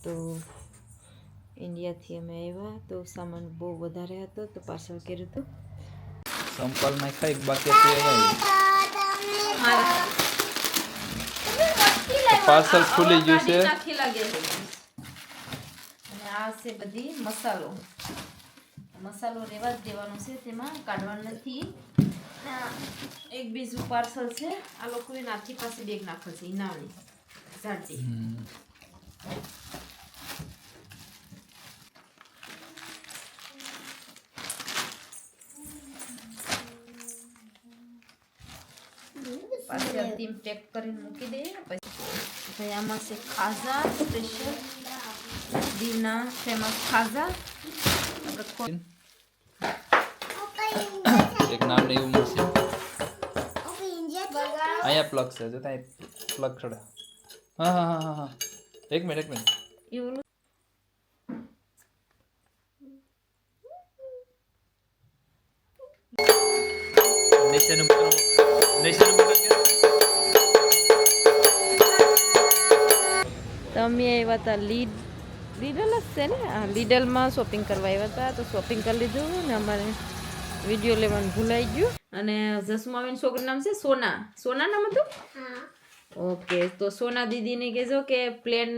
તો ઇન્ડિયાથી અમે આવ્યા તો સામાન બહુ વધારે હતો તો પાર્સલ કર્યું હતું. સંપલ નાખા એક બાકી પાર્સલ ખુલી ગયું છે. નાખી લાગે છે. અને આ છે બધી મસાલો રેવા જ દેવાનો છે, તેમાં કાઢવાનું નથી. એક બીજું પાર્સલ છે, આ લોકોએ નાથી પાસે બેગ નાખેલ છે ઇનાની ઝાડતી. પાછી ટીમ પેક કરીને મૂકી દઈએ. પછી આમાં છે ખાજા સ્પેશિયલ દીવના ફેમસ ખાજા. એક નામ એવું મળશે. અહીંયા પ્લગ છે, જો ત્યાં પ્લગ ચડે. હા. એક મિનિટ એવું તમે આવ્યા હતા લીડલ જ છે ને? હા, લીડલમાં શોપિંગ કરવા આવ્યા હતા તો શોપિંગ કરી લીધું ને અમારે વિડીયો લેવાનું ભૂલાઈ ગયું. અને જસુમાબેન છોકરીનું નામ છે સોના નામ હતું. ઓકે, તો સોના દીદીને કહેજો કે પ્લેન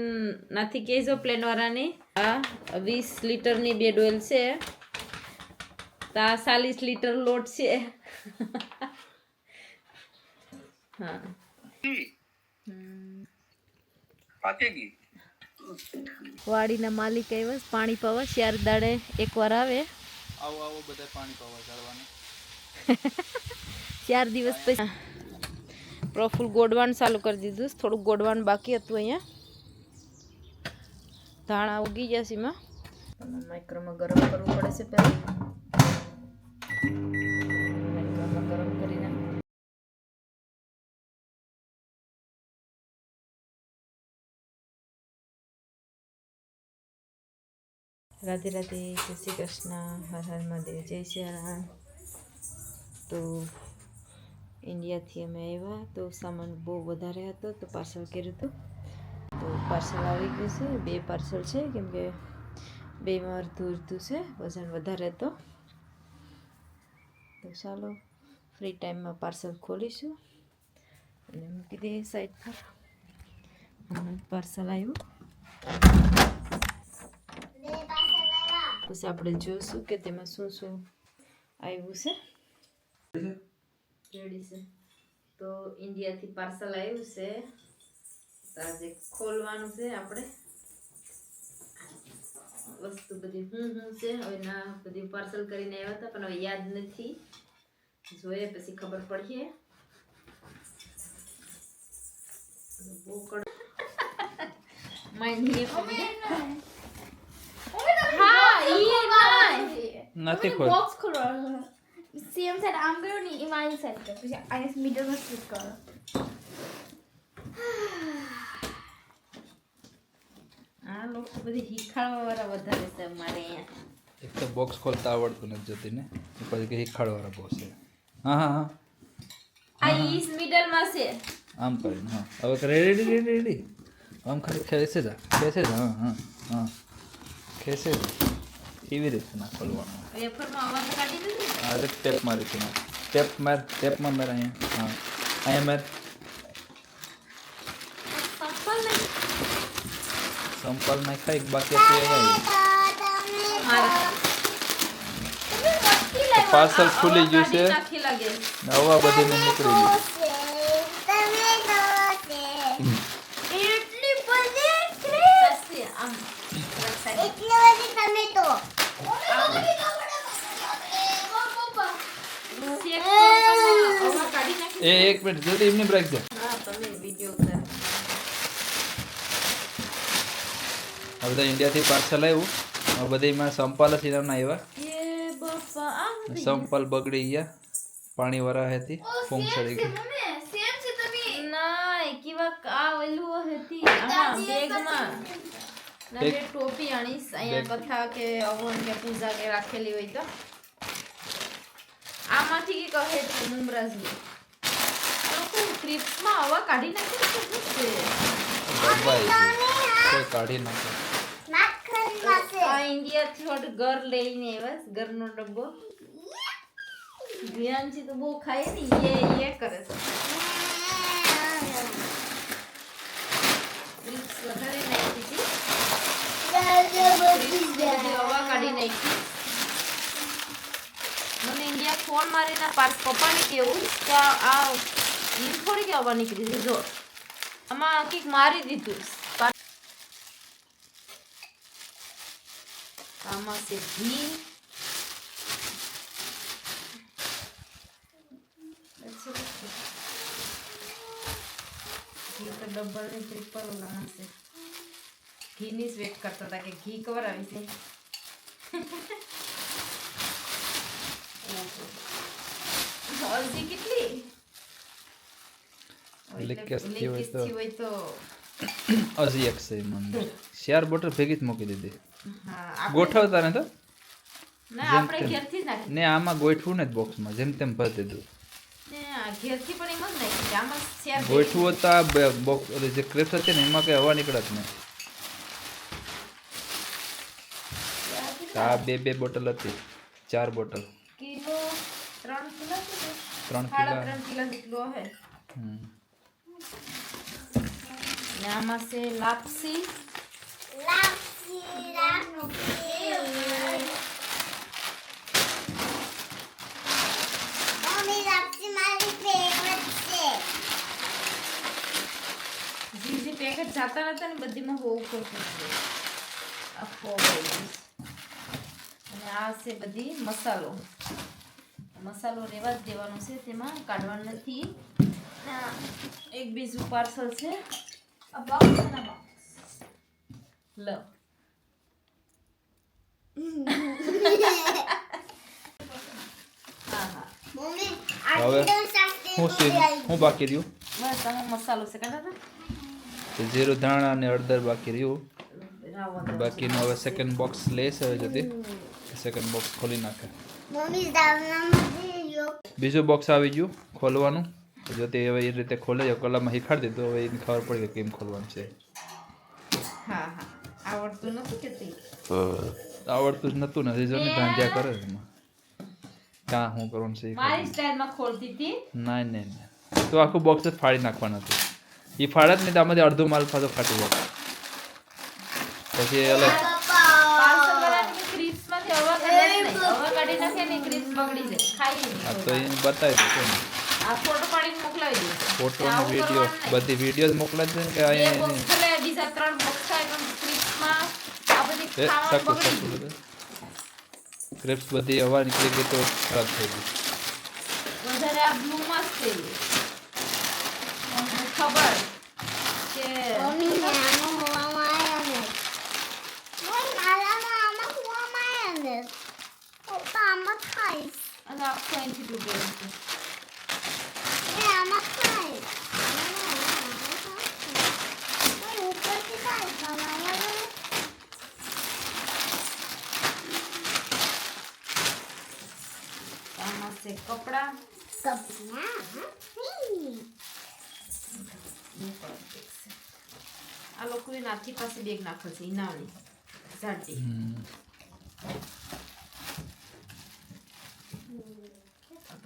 નથી કહેજો પ્લેનવાળાની. આ 20 લીટરની બે ડોલ છે, તો આ 40 લીટર લોટ છે. હા વાડીના માલિક આવ્યા પાણી પાવા. ચાર દાડે એકવાર આવે. આવો બધા પાણી પાવા ચાલવાના. 4 દિવસ પછી પ્રફુલ ગોડવાનું ચાલુ કરી દીધું. થોડુંક ગોડવાનું બાકી હતું. અહીંયા ધાણા ઉગી ગયા છે. એમાં માઇક્રોમાં ગરમ કરવું પડે છે. પહેલાં માઇક્રોમાં ગરમ કરીને રાધે રાધે, જય શ્રી કૃષ્ણ, હર હર મહાદેવ, જય શ્રી રામ. તો ઇન્ડિયાથી અમે આવ્યા તો સામાન બહુ વધારે હતો તો પાર્સલ કર્યું હતું. તો પાર્સલ આવી ગયું છે. 2 પાર્સલ છે, કેમ કે 2માં અડધું છે, વજન વધારે હતો. તો ચાલો ફ્રી ટાઈમમાં પાર્સલ ખોલીશું અને મૂકી દઈએ સાઈડ પર. પાર્સલ આવ્યું પછી આપણે જોઈશું કે તેમાં શું આવ્યું છે. રેડી છે. તો ઇન્ડિયાથી પાર્સલ આવ્યું છે, તો આજે ખોલવાનું છે. આપણે વસ્તુ બધી હું છે હવે ના બધી પાર્સલ કરીને આવ્યા હતા, પણ હવે યાદ નથી. જોઈએ પછી ખબર પડશે. બહુ નથી ખોલ. Box ખોલવાનું. CM said I'm going to Imani said પછી I just middle માં સ્વિચ કરો. આ લોકો બધી શીખાડવા વાળા વધારે છે અમારે અહીંયા. એક તો બોક્સ ખોલતા આવડતું નથી જતી ને, પછી કે શીખાડવાળા બોસ છે. હા. આ ઈસ મિડલ માં છે. આમ કરીને હા. હવે રેડી. આમ ખાલી ખેંચે જા. હા. ખેંચે જા. એવી રીતે ના ખોલવાનું. વેફરમાં અવાજ કાઢી દીધી. આ રીતે ટેપ મારી છે. ટેપમાં માર અહીંયા. હા. અહીંયા માર. સંપલ નાખા એક બાકી પાર્સલ ખુલી ગયું છે. નવા બધી નીકળી ગયું. એક મિનિટ જલ્દી એમને બ્રેક દે. આ બધા ઇન્ડિયાથી પાર્સલ આવ્યું. આ બધીમાં સંપલ જ ઇનામના આવ્યા. સંપલ બગડી ગયા પાણી વાળા હતી, ફૂંક ચડી ગઈ. ટોપી આણીશ અહીંયા કથા કે અવન કે પૂજા કે રાખેલી હોય તો આમાંથી કે કહે છે મુમરાજી લોકો ક્લિપ્સમાં આવા કાઢી નાખે છે. કોઈ કાઢી નાખે. આ ઇન્ડિયાથી થોડું ઘર લઈને આવ્યા ઘરનો ડબ્બો ધ્યાનથી તો બહુ ખાય ને એ કરે છે ગ્રીપ્સ વધારે નાખી હતી હવા કાઢી નાખી મને ઇન્ડિયા ફોન મારીને પપ્પાને કેવું કે આ થોડી કે હવા નીકળી છે જો આમાં કંઈક મારી દીધું આમાં છે ઘી ઘી તો ડબલ ને ટ્રિપલ લાના છે ઘીની જ વેટ કરતા હતા કે ઘી કવર આવી છે હળદી કેટલી લીકેજથી હોય તો હોય તો હજી એક છે મને 4 બોટલ ભેગી જ મૂકી દીધી હા ગોઠવતા ને તો ના આપણે ઘેરથી જ નાખી ને આમાં ગોઠવું ને બોક્સમાં જેમ તેમ ભરી દીધું ને ઘેરથી પણ એમ જ નાખી આમાં શેર ગોઠવું તો આ બોક્સ જે ક્રેપ્સ હતી ને એમાં કઈ હવા નીકળત નહીં આ બે બોટલ હતી 4 બોટલ કિલો 3 કિલો 3 3 કિલો જેટલું હે ને આમાં છે લાપસી જે પેકેટ જાતા નતા ને બધીમાં હોવું પડતું આખો અને આ છે બધી મસાલો રેવા જ દેવાનો છે તેમાં કાઢવાનું નથી એક બીજું પાર્સલ છે લો હવે હું બાકી રહ્યું બસ આમાં મસાલો છે કાઢા જીરું ધાણા અને હળદર બાકી રહ્યું બાકીનું હવે સેકન્ડ બોક્સ લેશે હવે જતી સેકન્ડ બોક્સ ખોલી નાખે બીજું બોક્સ આવી ગયું ખોલવાનું જો તે હવે એ રીતે ખોલે કલામાં શીખાડી દીધું હવે એને ખબર પડી કે કેમ ખોલવાનું છે હા આવડતું નથી કે આવડતું જ નતું ને જો ને ધાંધ્યા કરે એમાં ક્યાં શું કરવાનું છે મારી સ્ટાઈલમાં ખોલતી હતી નહીં તો આખું બોક્સ જ ફાડી નાખવાનું હતું એ ફાડત નહીં તો આમાંથી અડધો માલ પાછો ફાટી જાય પછી અલગ પાર્સલ વાળાની ક્રિસ્પમાંથી હવા કાઢી નાખે ને ક્રિસ્પ બગડી જાય ખાઈ આ તો એને બતાવી દીધું ને આ ફોટો પાડીને મોકલાવી દીધો ફોટો ને વિડીયો બધી વિડીયો જ મોકલે છે કે બે બોક્સ ભલે બીજા 3 બોક્સ થાય પણ ક્રિસ્પમાં આ બધી ખાવાનું બગડી ગયું ક્રેપ્સ બધી હવા નીકળી ગઈ તો ખરાબ થઈ ગઈ વધારે આ બ્લુ માં છે ખબર કે અને આખો અહીંથી ડૂબેલું છે આમાં છે કપડા આ લોકોએ નાથી પાસે બેગ નાખે છે નાની જાડી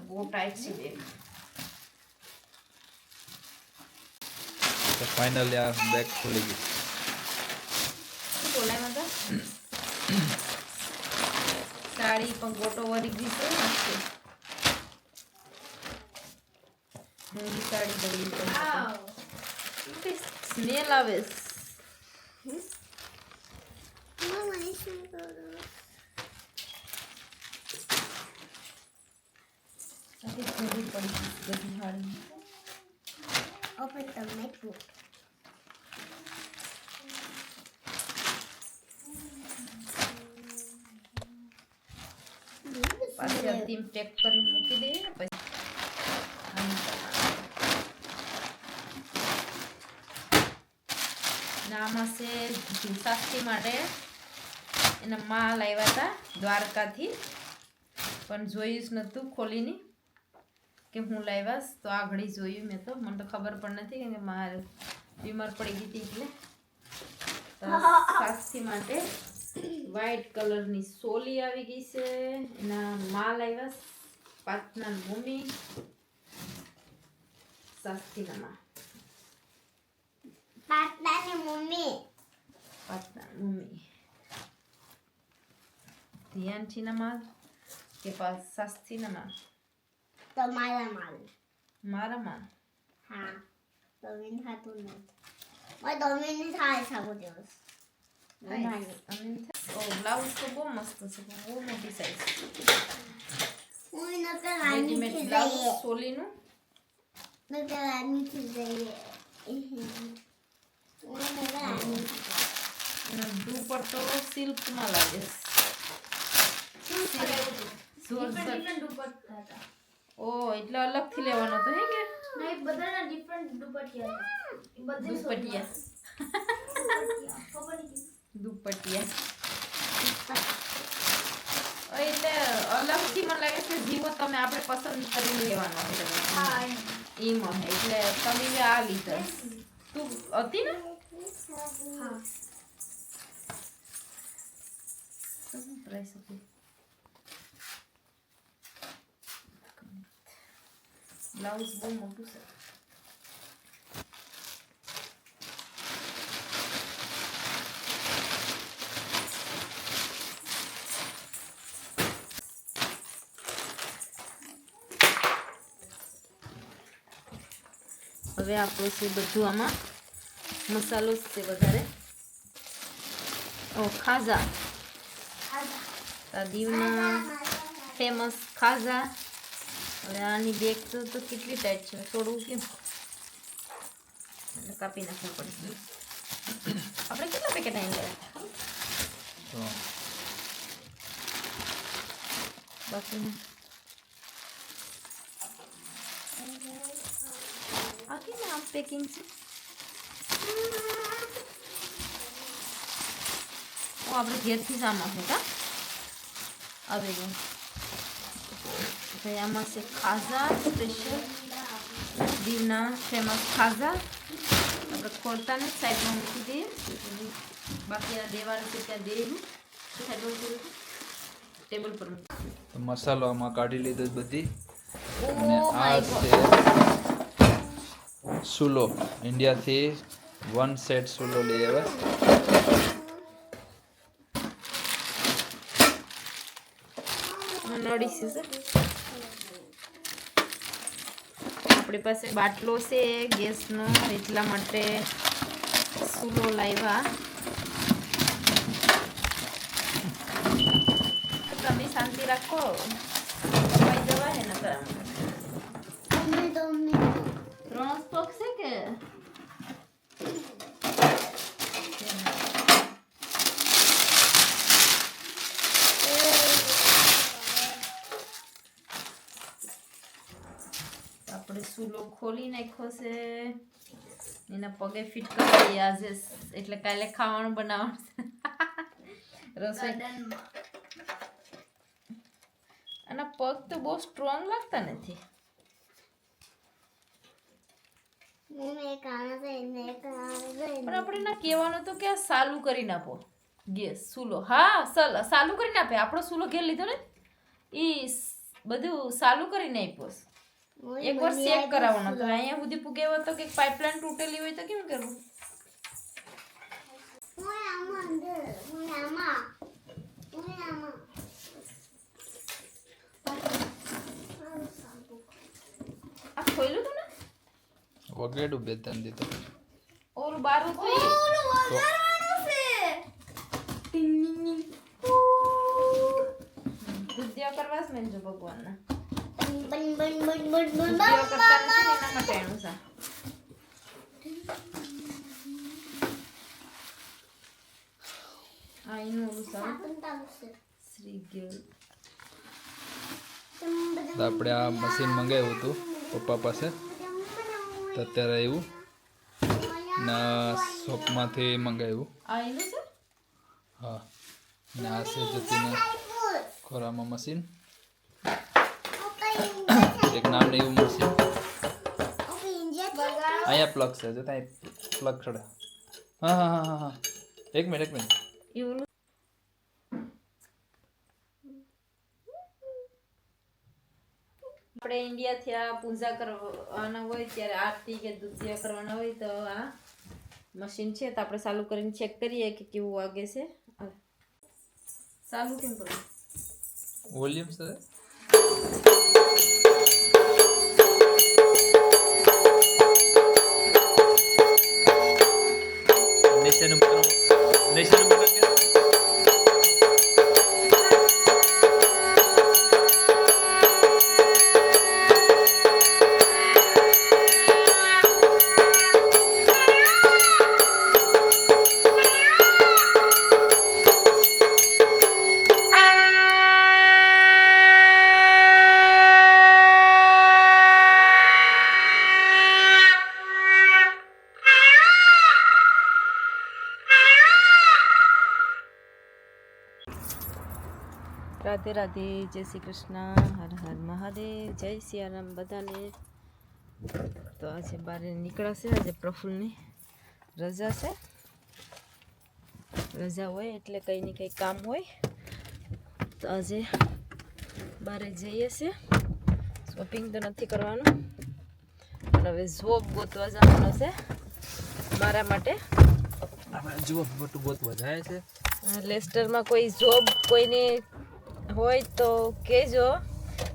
બહુ ટાઈટ છે બેગ તો ફાઇનલી આ બેગ ખુલી ગઈ શું બોલાય મતલબ સાડી પણ ગોટો વરી ગઈ છે મસ્ત મોંઘી સાડી બગડી ગઈ સ્મેલ આવે બધી હાડી પાછી અંતિમ પેક કરીને મૂકી દઈએ ને પછી આમાં છે સાસ્તી માટે એના માલ આવ્યા હતા દ્વારકાથી પણ જોયું જ નહોતું ખોલીને કે હું લાવ્યાસ તો આ ઘડી જોયું મેં તો મને તો ખબર પણ નથી કે મારે બીમાર પડી ગઈ હતી એટલે તો સાસ્તી માટે વ્હાઈટ કલરની સોલી આવી ગઈ છે. એના માલ આવ્યા છે. પાથના મમ્મી સાસ્તીના માં પાટલાની મમ્મી પાથના મમ્મી ધ્યાનચીના માલ કે પાસ સાસ્તીના માલ તમારા માલ મારા માલ હા તમે ખાતું નથી તમે થાય સાબુ દિવસ બ્લાઉઝ તો બહુ મસ્ત છે બહુ મોટી સાઈઝ હું નકર રેડીમેડ આની બ્લાઉઝ સોલીનું નકર આની થી જઈએ હું નકર આની એનો દુપટ્ટો સિલ્કમાં લાગે ડિફરન્ટ દુપટ્ટા હતા ઓ એટલે અલગથી લેવાનો તો હે કે નહીં બધાના ડિફરન્ટ દુપટ્ટિયા હતા બધે દુપટ્ટિયા ખબર નહીં દુપટ્ટિયા એટલે અલગથી મને લાગે છે જીવો તમે આપણે પસંદ કરી લેવાનો છે હા એમાં હે. એટલે તમે આ લીધા તું હતી ને હા શું પ્રાઇસ હતી બ્લાઉઝ બહુ મોટું છે હવે આપણું છે બધું આમાં મસાલો જ છે વધારે ઓ ખાજા દીવના ફેમસ ખાજા હવે આની બેગ તો કેટલી ટાઈટ છે થોડું કેમ એટલે કાપી નાખવું પડે આપણે કેટલા પેકેટ આવી ગયા તો બાકી આ કેમ આમ પેકિંગ છે ઓ આપણે ઘેરથી સામાન છે કા આવી ગયું ભાઈ આમાં છે ખાજા સ્પેશિયલ દીવના ફેમસ ખાજા આપણે ખોલતા ને સાઈડમાં મૂકી દઈએ બાકી આ દેવાનું છે ત્યાં દેવું સાઈડમાં ટેબલ પર મૂકી તો મસાલો આમાં કાઢી લીધો છે બધી ઓ અને આ માય છે સુલો ઇન્ડિયાથી 1 સેટ સુલો લઈ આવ્યા નડી છે આપણી પાસે બાટલો છે ગેસનો એટલા માટે સુલો લાવ્યા તમે શાંતિ રાખો કમાઈ જવાય ને નકર ત્રણ સ્પોક છે કે આપણે સુલો ખોલી નાખ્યો છે એના પગે ફિટ કરી દઈએ આજે એટલે કાલે ખાવાનું બનાવવાનું છે રસોઈ અને પગ તો બહુ સ્ટ્રોંગ લાગતા નથી પણ આપણે ના કહેવાનું તો કે આ સાલું કરી નાખો ગેસ સુલો હા સાલું કરી નાખે આપણો સુલો ઘેર લીધો ને એ બધું સાલું કરીને આપ્યો એકવાર ચેક કરાવવાનો તો અહીંયા સુધી પુગેવો તો કે પાઇપલાઇન તૂટેલી હોય તો કેમ કરવું આ ખોલ્યું તું ને વગેડું બે ત્રણ દીધો ઓલું બારું તો દુધિયા કરવા જ મેં જો ભગવાનના દુધિયા કરતા નથી ને એના માટે એનું છે આ એનું ઓલું છે શ્રી ગેલ તો આપણે આ મશીન મંગાવ્યું હતું પપ્પા પાસે તો અત્યારે આવ્યું ના શોપમાંથી મંગાવ્યું આ એનું છે હા ને આ છે જતીના ખોરામાં મશીન એક નામ એવું મશીન અહીંયા પ્લગ છે જો ત્યાં પ્લગ ચડે હા હા હા હા હા એક મિનિટ એ ઓલું આપણે ઇન્ડિયાથી આ પૂજા કરવાના હોય ત્યારે આરતી કે દુધિયા કરવાના હોય તો આ મશીન છે તો આપણે ચાલુ કરીને ચેક કરીએ કે કેવું વાગે છે. ચાલુ કેમ કરવું? વોલ્યુમ સર રાધે રાધે, જય શ્રી કૃષ્ણ, હર હર મહાદેવ, જય સિયારામ બધાને. તો આજે બહાર નીકળાશે, આજે પ્રફુલ્લની રજા છે. રજા હોય એટલે કંઈ ને કંઈ કામ હોય તો આજે બહાર જઈએ છે. શોપિંગ તો નથી કરવાનું પણ હવે જોબ ગોતવા જવાનો છે મારા માટે. આપણે જોબ મોટું ગોતવા જાય છે. લેસ્ટરમાં કોઈ જોબ કોઈની હોય તો કહેજો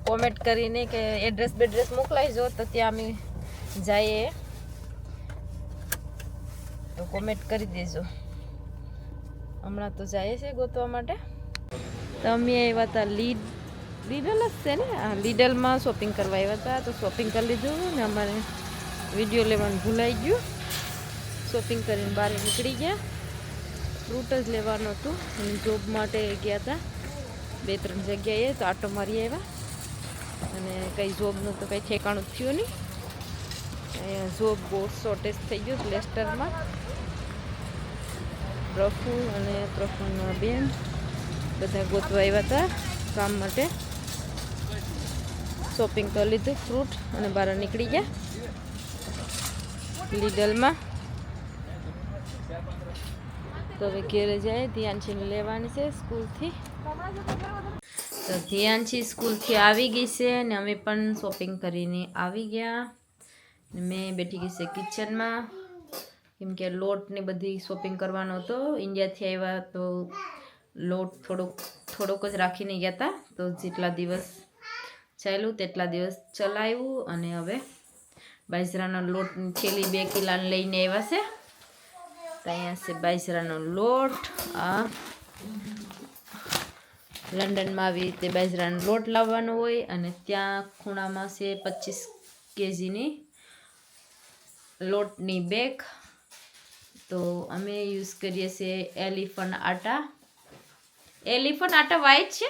કોમેન્ટ કરીને કે એડ્રેસ બેડ્રેસ મોકલાઈજો તો ત્યાં અમે જઈએ તો કોમેન્ટ કરી દેજો. હમણાં તો જાય છે ગોતવા માટે. તો અમે આવ્યા હતા લીડલ જ છે ને, હા લીડલમાં શોપિંગ કરવા આવ્યા હતા. તો શોપિંગ કરી લીધું ને અમારે વિડીયો લેવાનું ભૂલાઈ ગયું. શોપિંગ કરીને બહાર નીકળી ગયા. ફ્રૂટ જ લેવાનું હતું અને જોબ માટે ગયા હતા 2-3 જગ્યાએ તો આટો મારી આવ્યા અને કંઈ જોબનું તો કંઈ ઠેકાણું થયું નહીં. અહીંયા જોબ બહુ શોર્ટેજ થઈ ગયું લેસ્ટરમાં. પ્રફુલ અને પ્રફુલના બેન બધા ગોતવા આવ્યા હતા કામ માટે. શોપિંગ કરી લીધું ફ્રૂટ અને બહાર નીકળી ગયા લીડલમાં. તો હવે ઘેરે જાય, ધ્યાનશીને લેવાની છે સ્કૂલથી. તો ધ્યાનશી સ્કૂલથી આવી ગઈ છે અને અમે પણ શોપિંગ કરીને આવી ગયા. મેં બેઠી ગઈ છે કિચનમાં કેમ કે લોટને બધી શોપિંગ કરવાનો હતો. ઇન્ડિયાથી આવ્યા તો લોટ થોડોક જ રાખીને ગયા હતા. તો જેટલા દિવસ ચાલ્યું તેટલા દિવસ ચલાવ્યું અને હવે બાજરાનો લોટની થેલી 2 કિલોની લઈને આવ્યા છે. તો અહીંયા છે બાજરાનો લોટ. આ લંડનમાં આવી રીતે બાજરાનો લોટ લાવવાનો હોય અને ત્યાં ખૂણામાં છે 25 kgની લોટની બેગ. તો અમે યુઝ કરીએ છીએ એલિફન્ટ આટા. એલિફન્ટ આટા વ્હાઈટ છે,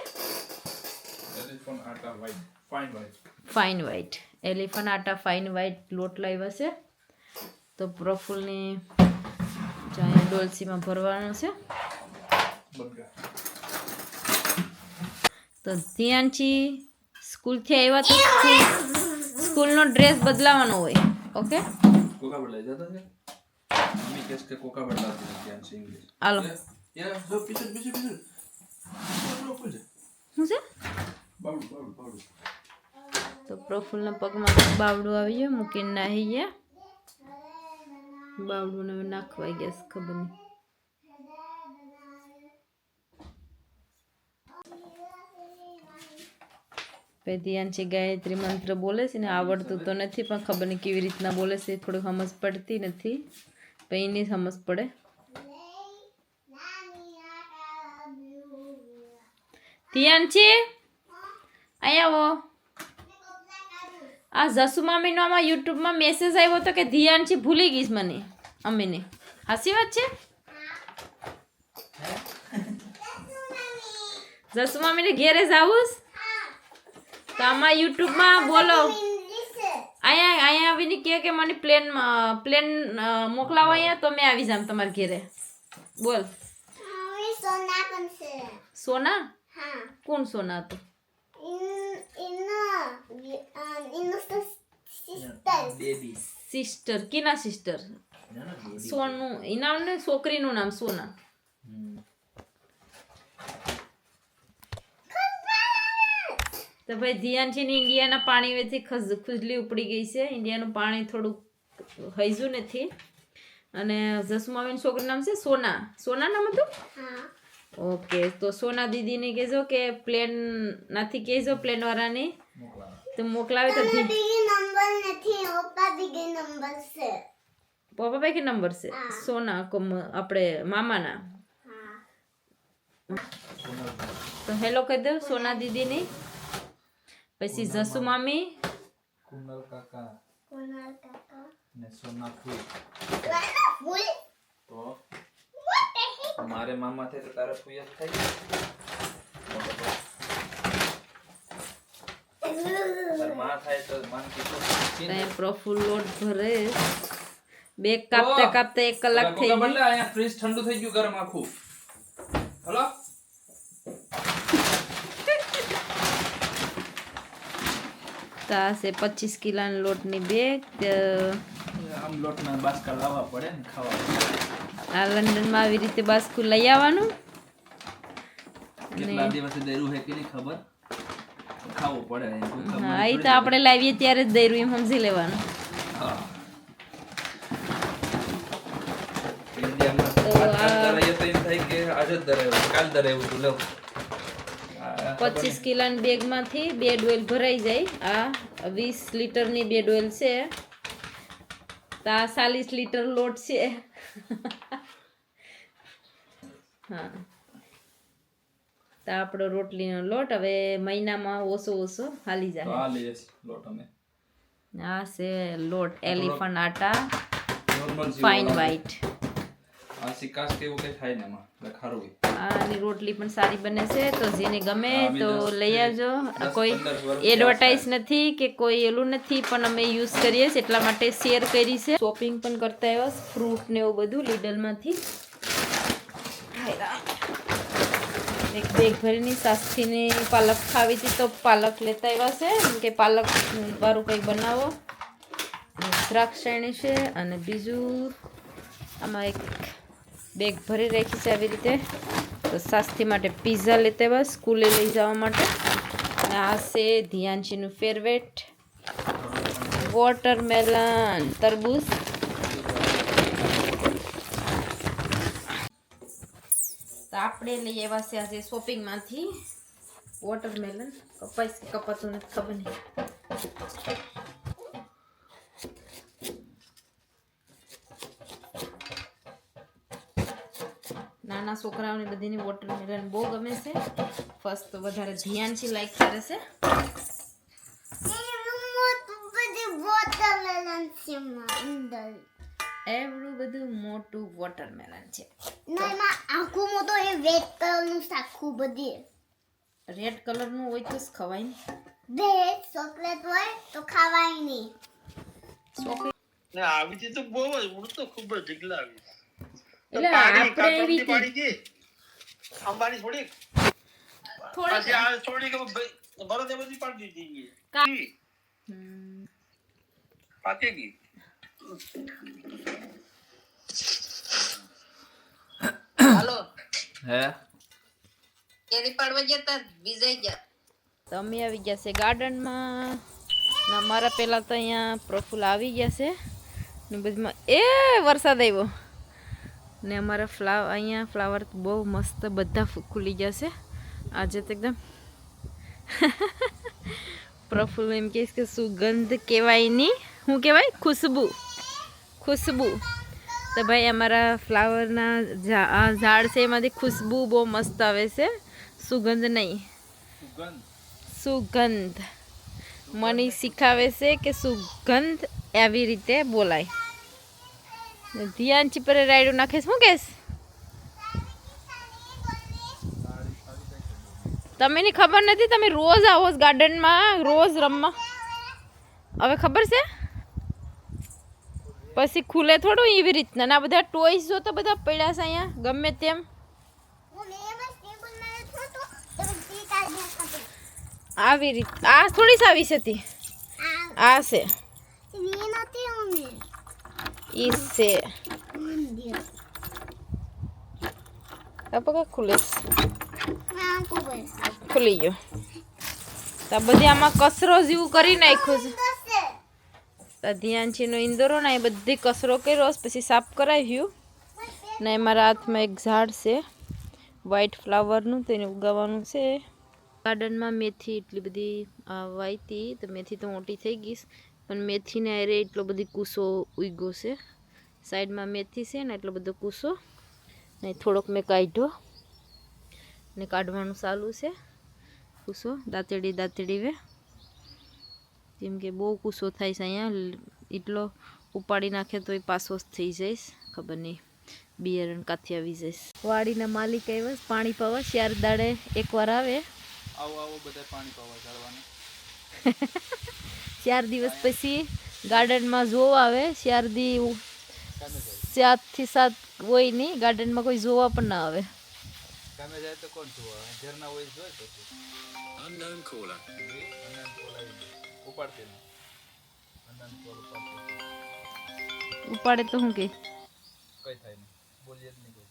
ફાઇન વ્હાઈટ. એલિફન્ટ આટા ફાઇન વ્હાઈટ લોટ લાવ્યા છે. તો પ્રફુલની જ્યાં ડોલસીમાં ભરવાનો છે. તો ધ્યાનથી સ્કૂલથી આવ્યા તો સ્કૂલનો ડ્રેસ બદલાવાનો હોય. ઓકે કોકા બદલાઈ જતા છે. મમ્મી કહે છે કોકા બદલાતી નથી ધ્યાન છે ઇંગ્લિશ. હાલો યાર જો પીછે શું છે? બાવડું. તો પ્રફુલના પગમાં બાવડું આવી ગયું, મૂકીને નાહી ગયા. બાવડું હવે નાખવા ગયા છે, ખબર નહીં. પછી ધ્યાનથી ગાયત્રી મંત્ર બોલે છે ને, આવડતું તો નથી પણ ખબર નહીં કેવી રીતના બોલે છે. થોડું સમજ પડતી નથી પણ એની સમજ પડે. ધ્યાનથી અહીંયા આવો. આ જસુ મામીનો આમાં યુટ્યુબમાં મેસેજ આવ્યો હતો કે ધ્યાનથી ભૂલી ગઈશ મને અમીને. હાસી વાત છે? જસુ મામીને ઘેરે જાવું તો આમાં યુટ્યુબમાં બોલો. અહીંયા આવીને કે મને પ્લેન મોકલાવો અહીંયા તો મેં આવી જામ તમારા ઘેરે. બોલ. સોના? કોણ સોના હતું? સિસ્ટર. કીના સિસ્ટર? સોનું ઇનામ ને છોકરીનું નામ સોના. તો ભાઈ ધ્યાન છે ને ઇન્ડિયાના પાણી વેથી ખુજલી ઉપડી ગઈ છે. ઇન્ડિયાનું પાણી થોડુંક હૈજું નથી. અને જસુમાબેન છોકરીનું નામ છે સોના. સોના નામ હતું? ઓકે, તો સોના દીદીને કહેજો કે પ્લેન નાથી કહેજો પ્લેન વાળાની તો મોકલાવે તો નંબર નથી, પપ્પા દીદી નંબર છે. પપ્પા ભાઈ કે નંબર છે સોના આપણે મામાના. તો હેલો કહી દો સોના દીદીની. પછી જસુ મામી, કુનલ કાકા કોના કાકા ને સોના ફૂલ. ફૂલ તો મારે મામા થાય તો તારે ફૂલ જ થાય. તાર માં થાય તો માન કીધું ત્યાં પ્રફુલ લોટ ભરે. બેગ કાપતા કાપતા 1 કલાક થઈ ગઈ. બદલે અહીંયા ફ્રીજ ઠંડુ થઈ ગયું ગરમ આખું. હલો તા છે 25 કિલોના લોટની બેગ. આમ લોટના બાસ્કા લાવવા પડે ને ખાવા. આ લંડનમાં આવી રીતે બાસ્કું લઈ આવવાનું. કેટલા દિવસે દેરું હે કે નહીં ખબર, ખાવું પડે. હા, એ તો આપણે લાવીએ ત્યારે જ દઈરું એમ સમજી લેવાનું. હા, ઇન્ડિયામાં રહીએ તો એમ થાય કે આજ જ દરાવ્યું કાલ દરાવ્યું તું લો. 25 કિલોની બેગમાંથી બેડ ઓઇલ ભરાઈ જાય. આ 20 લીટરની બેડ ઓઇલ છે. તો આ 40 લીટર લોટ છે. હા, તો આપણો રોટલીનો લોટ હવે મહિનામાં ઓછો ઓછો હાલી જાય. આ લઈએ લોટ અમે. આ છે લોટ એલિફન્ટ આટા નોર્મલ ફાઇન વ્હાઈટ. આ સિકાસ કે એવું કઈ થાય ને એમાં ખારું હોય. આની રોટલી પણ સારી બને છે. તો જેને ગમે તો લઈ આવજો. કોઈ એડવર્ટાઇઝ નથી કે કોઈ એલું નથી, પણ અમે યુઝ કરીએ છીએ એટલા માટે શેર કરી છે. શોપિંગ પણ કરતા આવ્યા ફ્રૂટ ને એવું બધું લીડલમાંથી. એક બેગ ભરીની સાસથીની પાલક ખાવી હતી તો પાલક લેતા આવ્યા છે કે પાલક વાળું કંઈક બનાવો. દ્રાક્ષાયણી છે અને બીજું આમાં એક બેગ ભરી રાખી છે આવી રીતે. તો સાસ્થી માટે પિઝા લેતા આવ્યા સ્કૂલે લઈ જવા માટે. અને આ છે ધ્યાનશીનું ફેવરેટ વોટરમેલન તરબૂચ. તો આપણે લઈ આવ્યા છે આજે શોપિંગમાંથી વોટરમેલન. કપાઈશ કે કપાતું નથી ખબર નહીં. નાના છોકરાઓને બધીની વોટરમેલન બહુ ગમે છે. ફર્સ્ટ તો વધારે ધ્યાનથી લાઈક કરે છે. એવડું બધું મોટું વોટરમેલન છે. આખું મોટો એ રેડ કલરનું આખું બધી રેડ કલરનું હોય તો જ ખવાય ને. રેડ ચોકલેટ હોય તો ખાવાય નહીં. આવી હતી તો બહુ જ ઉડતો ખૂબ જ ઢીકલા આવી. એટલે આપણે એવી અંબાની થોડી પછી આ થોડી કે બરોબર બધી પાડી દીધી પાકેગી. હાલો હે કેરી પાડવા જતા બીજાઈ ગયા. તો અમે આવી ગયા છે ગાર્ડનમાં. ને અમારા પહેલાં તો અહીંયા પ્રફુલ આવી ગયા છે ને બધીમાં એ વરસાદ આવ્યો ને અમારા અહીંયા ફ્લાવર બહુ મસ્ત બધા ખુલી ગયા છે આજે તો એકદમ. પ્રફુલ એમ કહીશ કે સુગંધ કહેવાય નહીં, શું કહેવાય? ખુશ્બુ. ખુશ્બુ. તો ભાઈ અમારા ફ્લાવરના ઝાડ છે એમાંથી ખુશ્બુ બહુ મસ્ત આવે છે, સુગંધ નહીં. સુગંધ મને શીખાવે છે કે સુગંધ આવી રીતે બોલાય. ધ્યાન ચીપરે રાયડું નાખે શું કહેશ? તમને ખબર નથી? તમે રોજ આવો ગાર્ડનમાં રોજ રમવા. હવે ખબર છે? પછી ખુલે થોડું એવી રીતના. ના બધા ટોયસ જો તો બધા પડ્યા છે અહીંયા ગમે તેમ. આવી રીત આ થોડી સાવી છે તી. આ છે ઈ છે ખુલે ખુલી ગયો. તો બધી આમાં કચરો જેવું કરી નાખ્યું છે. તો ધ્યાનચીનો ઇન્દોરો ને એ બધી કચરો કર્યો પછી સાફ કરાવ્યું. ને મારા હાથમાં એક ઝાડ છે વ્હાઈટ ફ્લાવરનું, તો એને ઉગાવવાનું છે. ગાર્ડનમાં મેથી એટલી બધી વાવી તો મેથી તો મોટી થઈ ગઈ, પણ મેથીને અરે એટલો બધી કૂસો ઉગ્યો છે. સાઈડમાં મેથી છે ને એટલો બધો કૂસો ને થોડોક મેં કાઢ્યો ને કાઢવાનું ચાલુ છે કૂસો દાંતેડી વે, કેમ કે બહુ કૂસો થાય છે અહીંયા. એટલો ઉપાડી નાખે તો એ પાછો જ થઈ જઈશ, ખબર નહીં બિયારણ કાથી આવી જઈશ. વાડીના માલિક આવ્યા પાણી પાવા, ચાર દાડે એકવાર આવે. આવો બધા પાણી પાવા ઝાડવાને. 4 દિવસ પછી ગાર્ડનમાં જોવા આવે. 4 દી 7 થી 7 હોય નહીં ગાર્ડનમાં, કોઈ જોવા પણ ના આવે. કામે જાય તો કોણ જોવા, ઘરના હોય જોઈ પછી unknown caller ઉપાડતે નહીં. ઉપાડે તો શું કે કઈ થાય નહીં, બોલીએ જ નહીં કોઈ.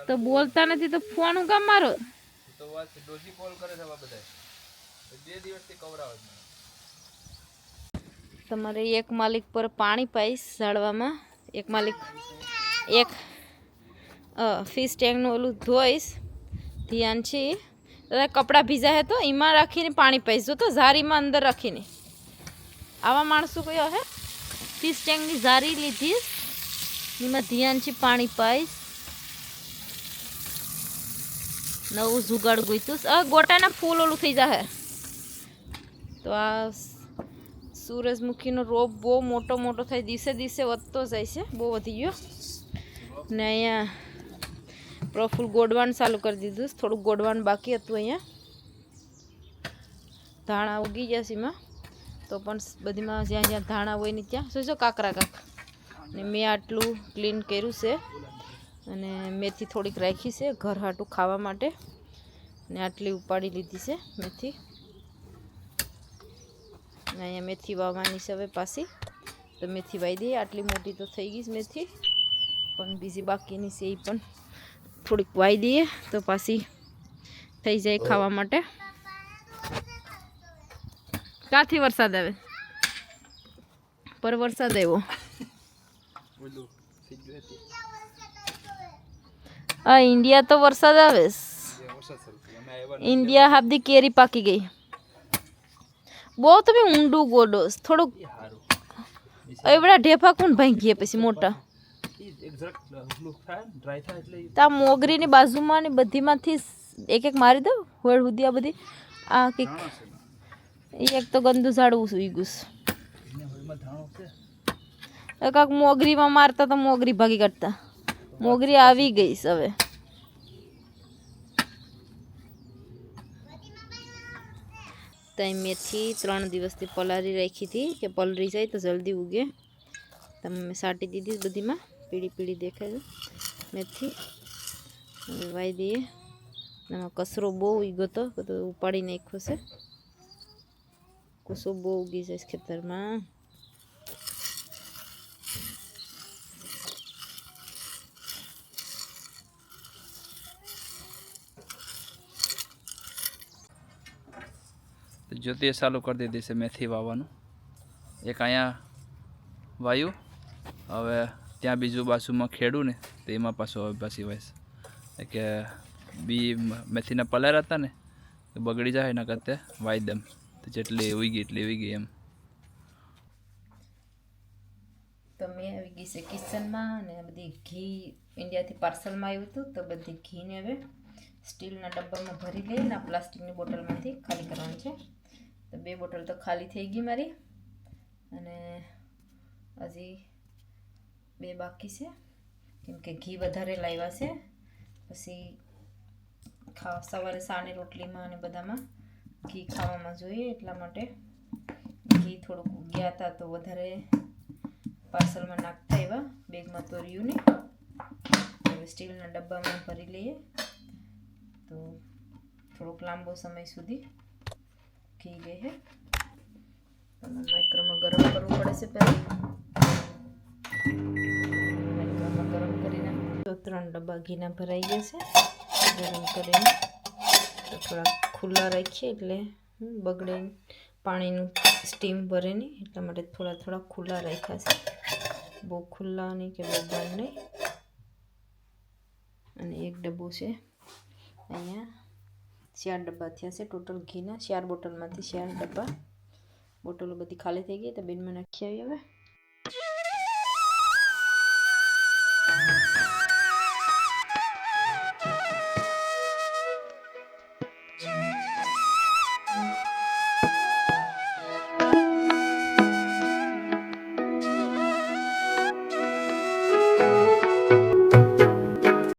તો બોલતા નથી તો ફોન હું કામ મારો? તો વાત ડોસી કોલ કરે છે બધા, 2 દિવસથી કવરાવે છે. તમારે એક માલિક પર પાણી પાઈશ ઝાડવામાં, એક માલિક એક ફિશ ટેંકનું ઓલું ધોઈશ ધ્યાન છે. કપડાં ભીજા હે તો એમાં રાખીને પાણી પાઈશ. જો તો ઝારીમાં અંદર રાખીને આવા માણસો કયો હે. ફિશ ટેંકની ઝારી લીધી, એમાં ધ્યાનથી પાણી પાઈશ. નવું જુગાડ ગોઈતું ગોટાના ફૂલ ઓલું થઈ જાય. તો આ સૂરજમુખીનો રોપ બહુ મોટો મોટો થાય, દિવસે દિવસે વધતો જાય છે, બહુ વધી ગયો. ને અહીંયા પ્રફુલ ગોડવાનું ચાલુ કરી દીધું, થોડુંક ગોડવાનું બાકી હતું. અહીંયા ધાણા ઉગી ગયા છે એમાં, તો પણ બધીમાં જ્યાં જ્યાં ધાણા હોય ને ત્યાં શું કાકરા ને મેં આટલું ક્લીન કર્યું છે. અને મેથી થોડીક રાખી છે ઘર હાટું ખાવા માટે, ને આટલી ઉપાડી લીધી છે મેથી. ને અહીંયા મેથી વાવવાની છે હવે પાછી, તો મેથી વાવી દઈએ. આટલી મોટી તો થઈ ગઈ મેથી, પણ બીજી બાકીની છે એ પણ થોડીક વાવી દઈએ તો પાછી થઈ જાય ખાવા માટે. ક્યાંથી વરસાદ આવે? પર વરસાદ આવ્યો. આ ઇન્ડિયા તો વરસાદ આવે. ઇન્ડિયા હાબદી કેરી પાકી ગઈ. બહુ તમે ઊંડું ગોડો થોડુંક. એવડા ઢેફા કોણ ભાંગીએ પછી મોટા. તા મોગરીની બાજુમાં ને બધીમાંથી એક એક મારી દઉં હોળ સુધી. આ બધી આ કંઈક એક તો ગંદુ ઝાડવું સુઈ ગયું. કાંક મોગરીમાં મારતા તો મોગરી ભાગી કાઢતા. મોગરી આવી ગઈ હવે. ત્યાં મેથી 3 દિવસથી પલારી રાખી હતી કે પલરી જાય તો જલ્દી ઉગે. તમે મેં સાટી દીધી બધીમાં, પીળી પીળી દેખાય મેથી. હવે વાવી દઈએ. એમાં કચરો બહુ ઉગ્યો હતો, બધો ઉપાડી નાખ્યો છે. કૂસો બહુ ઉગી જાય ખેતરમાં. જ્યોતિએ ચાલુ કરી દીધી છે મેથી વાવવાનું. એક અહીંયા વાયું, હવે ત્યાં બીજું બાજુમાં ખેડું ને તો એમાં પાછું હવે પાછી વાઈશ. કે બી મેથીના પલાર હતા ને તો બગડી જાય એના કરતાં વાઈ દમ, તો જેટલી ઉગી એટલી ઉગી એમ. તો મેં આવી ગઈ છે કિચનમાં, અને બધી ઘી ઇન્ડિયાથી પાર્સલમાં આવ્યું હતું, તો બધી ઘીને હવે સ્ટીલના ડબ્બામાં ભરી લઈને આ પ્લાસ્ટિકની બોટલમાંથી ખાલી કરવાની છે. તો 2 બોટલ તો ખાલી થઈ ગઈ મારી, અને હજી 2 બાકી છે, કેમ કે ઘી વધારે લાવ્યા છે. પછી સવારે સાની રોટલીમાં અને બધામાં ઘી ખાવામાં જોઈએ, એટલા માટે ઘી થોડુંક ગયા હતા તો વધારે પાર્સલમાં નાખતા એવા બેગમાં તો રહ્યું ને. હવે સ્ટીલના ડબ્બામાં ભરી લઈએ તો થોડોક લાંબો સમય સુધી ઘી ગઈ છે. માઇક્રોમાં ગરમ કરવું પડે છે પહેલાં. માઇક્રોમાં ગરમ કરીને તો 3 ડબ્બા ઘીના ભરાઈ ગયા છે. ગરમ કરીને તો થોડા ખુલ્લા રાખીએ એટલે બગડે પાણીનું સ્ટીમ ભરે નહીં એટલા માટે થોડા ખુલ્લા રાખ્યા છે બહુ ખુલ્લા નહીં કે બહુ બંધ નહીં અને એક ડબ્બો છે અહીંયા 4 ડબ્બા થયા છે ટોટલ ઘીના 4 બોટલમાંથી 4 ડબ્બા બોટલો બધી ખાલી થઈ ગઈ તો બેનમાં નાખી આવી હવે